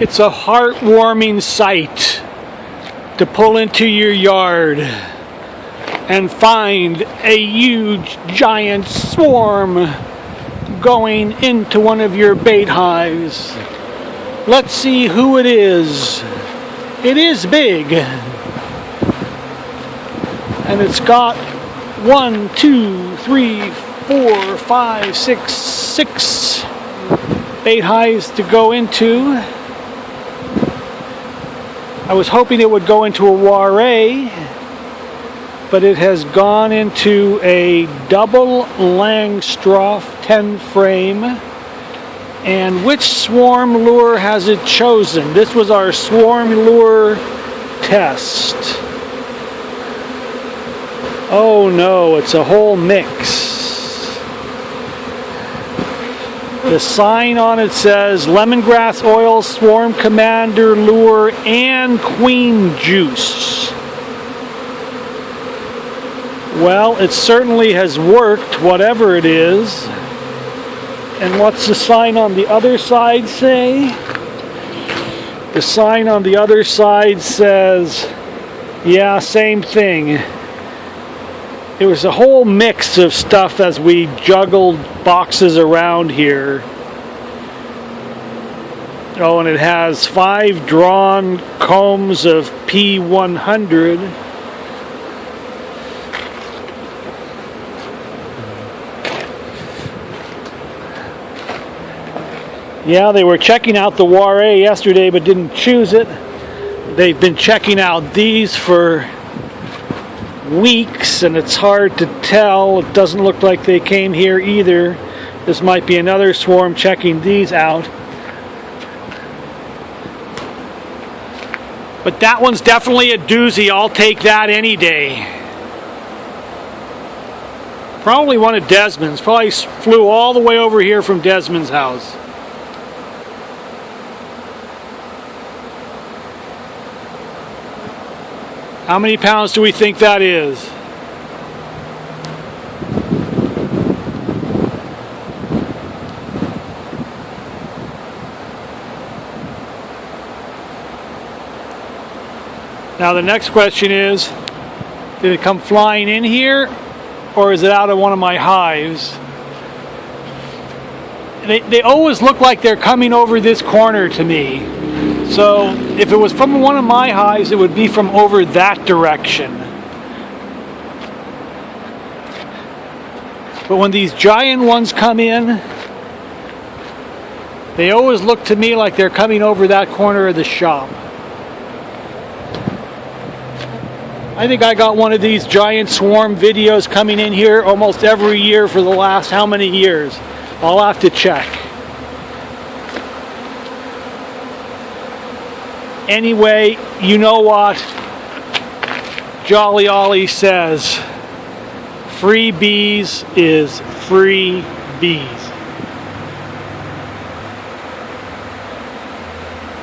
It's a heartwarming sight to pull into your yard and find a huge giant swarm going into one of your bait hives. Let's see who it is. It is big. And it's got 1, 2, 3, 4, 5, 6 bait hives to go into. I was hoping it would go into a Warre, but it has gone into a double Langstroth 10 frame. And which swarm lure has it chosen? This was our swarm lure test. Oh no, it's a whole mix. The sign on it says lemongrass oil, swarm commander lure, and queen juice. Well, it certainly has worked, whatever it is. And what's the sign on the other side say? The sign on the other side says, yeah, same thing. It was a whole mix of stuff as we juggled boxes around here. Oh, and it has 5 drawn combs of P100. Yeah, they were checking out the Warre yesterday but didn't choose it. They've been checking out these for weeks and it's hard to tell. It doesn't look like they came here either. This might be another swarm checking these out. But that one's definitely a doozy. I'll take that any day. Probably one of Desmond's. Probably flew all the way over here from Desmond's house. How many pounds do we think that is? Now the next question is, did it come flying in here or is it out of one of my hives? They always look like they're coming over this corner to me. So if it was from one of my hives, it would be from over that direction. But when these giant ones come in, they always look to me like they're coming over that corner of the shop. I think I got one of these giant swarm videos coming in here almost every year for the last how many years? I'll have to check. Anyway, you know what Jolly Ollie says, free bees is free bees.